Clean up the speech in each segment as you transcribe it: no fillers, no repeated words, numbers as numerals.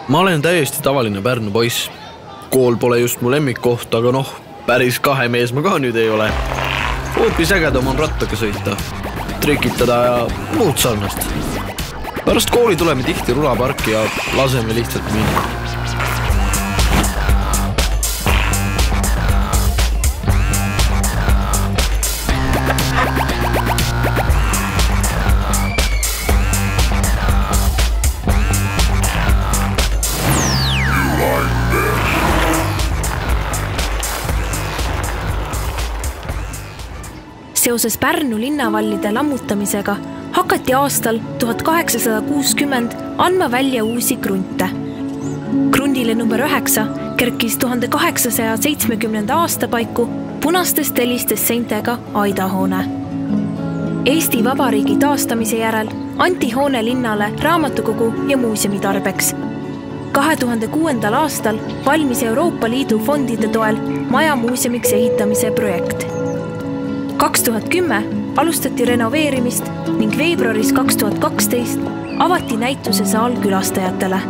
Ma olen täiesti tavaline Pärnu poiss. Kool pole just mu lemmikkoht, aga päris kahe mees ma ka nüüd ei ole. Hoopis ägedam on rattaga sõita, trikitada ja muud sarnast. Pärast kooli tuleme tihti rulaparki ja laseme lihtsalt minna. Seoses Pärnu linnavallide lammutamisega hakati aastal 1860 andma välja uusi krunte. Krundile number 9 kerkis 1870. aasta paiku punastest telistest seintega aidahoone. Eesti Vabariigi taastamise järel anti hoone linnale raamatukogu ja muuseumi tarbeks. 2006. aastal valmis Euroopa Liidu fondide toel maja muuseumiks ehitamise projekt. 2010 alustati renoveerimist ning veebruaris 2012 avati näituse saal külastajatele.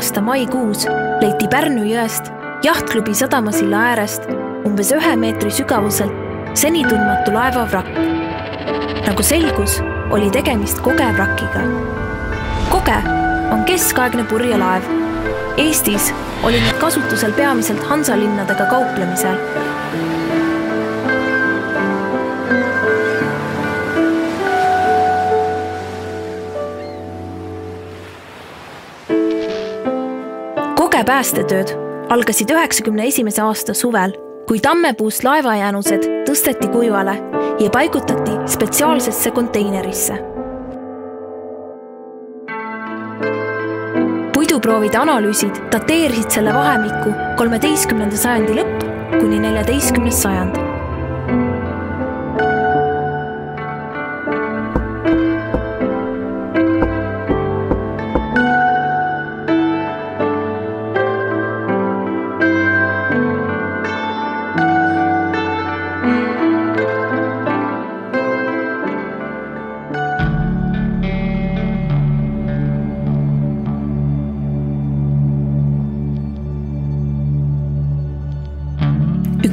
aasta maikuus leiti Pärnu jõest jahtklubi Sadamasilla äärest umbes 1 meetri sügavuselt seni tundmatu laeva vrakk. Nagu selgus, oli tegemist Koge vrakiga. Koge on keskaegne purjelaev. Eestis oli need kasutusel peamiselt Hansalinnadega kauplemisel. Päästetööd algasid 91. aasta suvel, kui tammepuust laevajäänused tõsteti kuivale ja paigutati spetsiaalsesse konteinerisse. Puiduproovide analüüsid dateerisid selle vahemikku 13. sajandi lõpp kuni 14. sajand.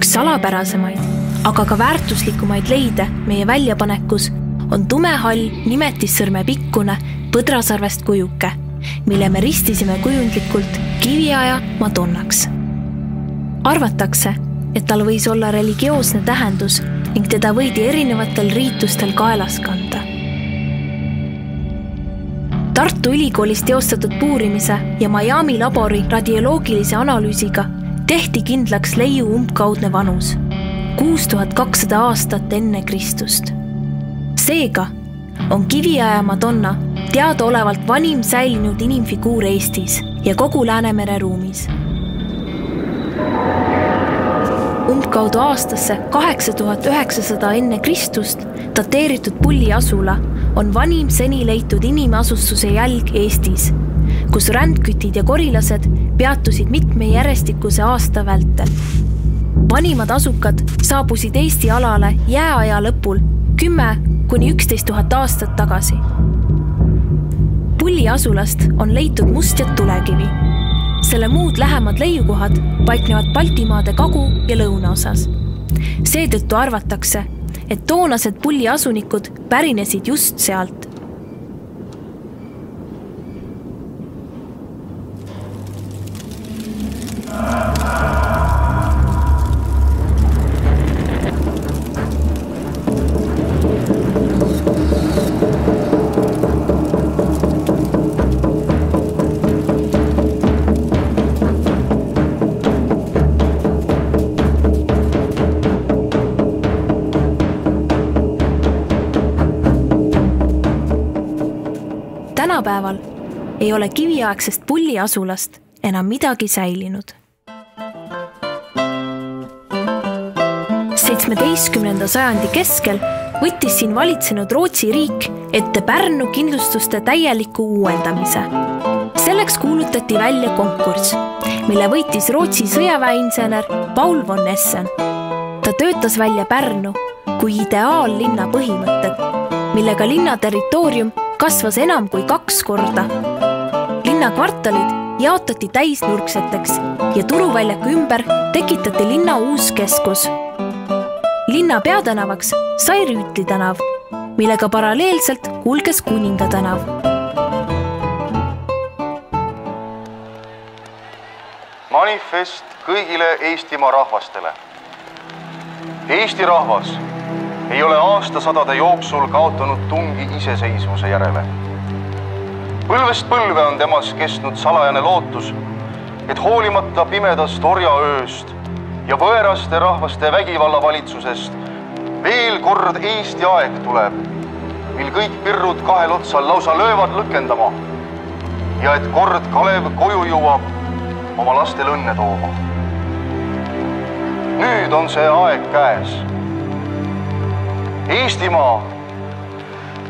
Üks salapärasemaid, aga ka väärtuslikumaid leide meie väljapanekus on tumehall nimetissõrme pikkune põdrasarvest kujuke, mille me ristisime kujundlikult kiviaja Madonnaks. Arvatakse, et tal võis olla religioosne tähendus ning teda võidi erinevatel riitustel kaelas kanda. Tartu Ülikoolis teostatud puurimise ja Miami labori radioloogilise analüüsiga tehti kindlaks leiu umbkaudne vanus, 6200 aastat enne Kristust. Seega on kiviaja Madonna teadaolevalt vanim säilinud inimfiguur Eestis ja kogu Läänemere ruumis. Umbkaudu aastasse 8900 enne Kristust dateeritud Pulli asula on vanim seni leitud inimasustuse jälg Eestis, kus rändkütid ja korilased peatusid mitme järjestikuse aasta vältel. Vanimad asukad saabusid Eesti alale jääaja lõpul 10 kuni 11 000 aastat tagasi. Pulli asulast on leitud mustjat tulekivi. Selle muud lähemad leiukohad paiknevad Baltimaade kagu- ja lõunaosas. Seetõttu arvatakse, et toonased Pulli asunikud pärinesid just sealt. tänapäeval ei ole kiviaegsest Pulli asulast enam midagi säilinud. 17. sajandi keskel võttis siin valitsenud Rootsi riik ette Pärnu kindlustuste täieliku uuendamise. Selleks kuulutati välja konkurss, mille võitis Rootsi sõjaväeinsener Paul von Essen. Ta töötas välja Pärnu kui ideaallinna põhimõtted, millega linna territoorium kasvas enam kui 2 korda. Linna kvartalid jaotati täisnurkseteks ja Turuväljaku ümber tekitati linna uus keskus. Linna peatänavaks sai Rüütli tänav, millega paralleelselt kulges Kuninga tänav. Manifest kõigile Eestimaa rahvastele. Eesti rahvas ei ole aastasadade jooksul kaotanud tungi iseseisvuse järele. Põlvest põlve on temas kestnud salajane lootus, et hoolimata pimedast orjaööst ja võõraste rahvaste vägivallavalitsusest veel kord Eesti aeg tuleb, mil kõik pirrud kahel otsal lausa löövad lõkendama ja et kord Kalev koju jõuab oma lastel õnne tooma. Nüüd on see aeg käes. Eestimaa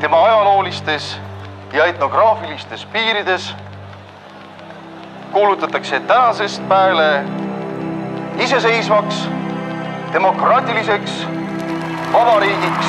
tema ajaloolistes ja etnograafilistes piirides kuulutatakse tänasest päele iseseisvaks, demokraatiliseks vabariigiks.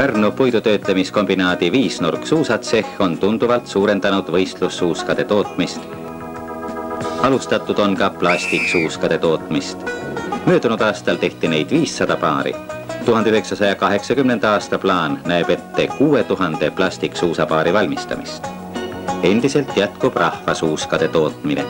Pärnu puidutöötlemiskombinaadi viisnurksuusatsehh on tunduvalt suurendanud võistlussuuskade tootmist. Alustatud on ka plastiksuuskade tootmist. Möödunud aastal tehti neid 500 paari. 1980. aasta plaan näeb ette 6000 plastiksuusapaari valmistamist. Endiselt jätkub rahvasuuskade tootmine.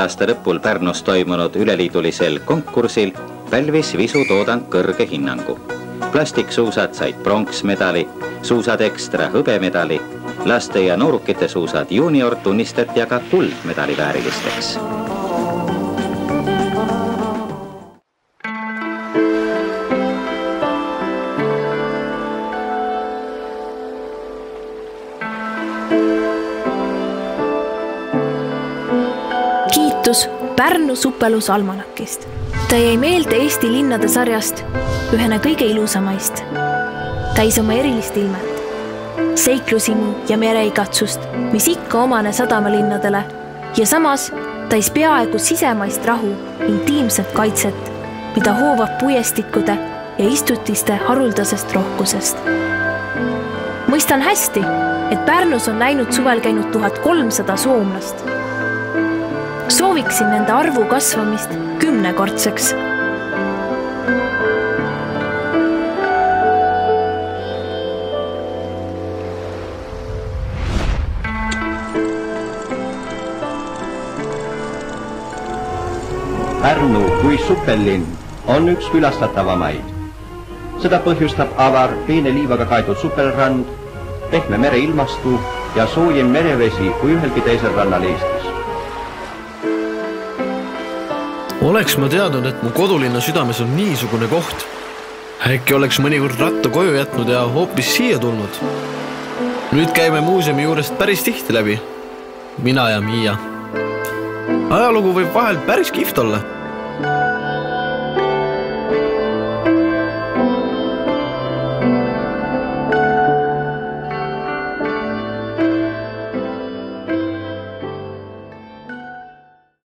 aasta lõpul Pärnus toimunud üleliidulisel konkursil pälvis visutoodang kõrge hinnangu. Plastiksuusad said pronksmedali, suusad ekstra hõbemedali, laste ja noorukite suusad junior tunnistati aga kuldmedali väärilisteks. Pärnu suppelusalmanakist. Ta jäi meelde Eesti linnade sarjast ühena kõige ilusamaist. Täis oma erilist ilmet, seiklusimu ja mereikatsust, mis ikka omane sadamalinnadele ja samas täis peaaegu sisemaist rahu, intiimset kaitset, mida hoovab puiestikude ja istutiste haruldasest rohkusest. Mõistan hästi, et Pärnus on läinud suvel käinud 1300 soomlast. Sooviksin nende arvu kasvamist 10-kordseks. Pärnu kui supellinn on üks külastatavamaid. Seda põhjustab avar peene liivaga kaetud supelrand, pehme mereilmastu ja soojim merevesi kui ühelgi teisel rannal Eestis. Oleks ma teadnud, et mu kodulinna südames on niisugune koht. Äkki oleks mõnikord ratta koju jätnud ja hoopis siia tulnud. Nüüd käime muuseumi juurest päris tihti läbi. Mina ja Miia. Ajalugu võib vahel päris kihvt olla.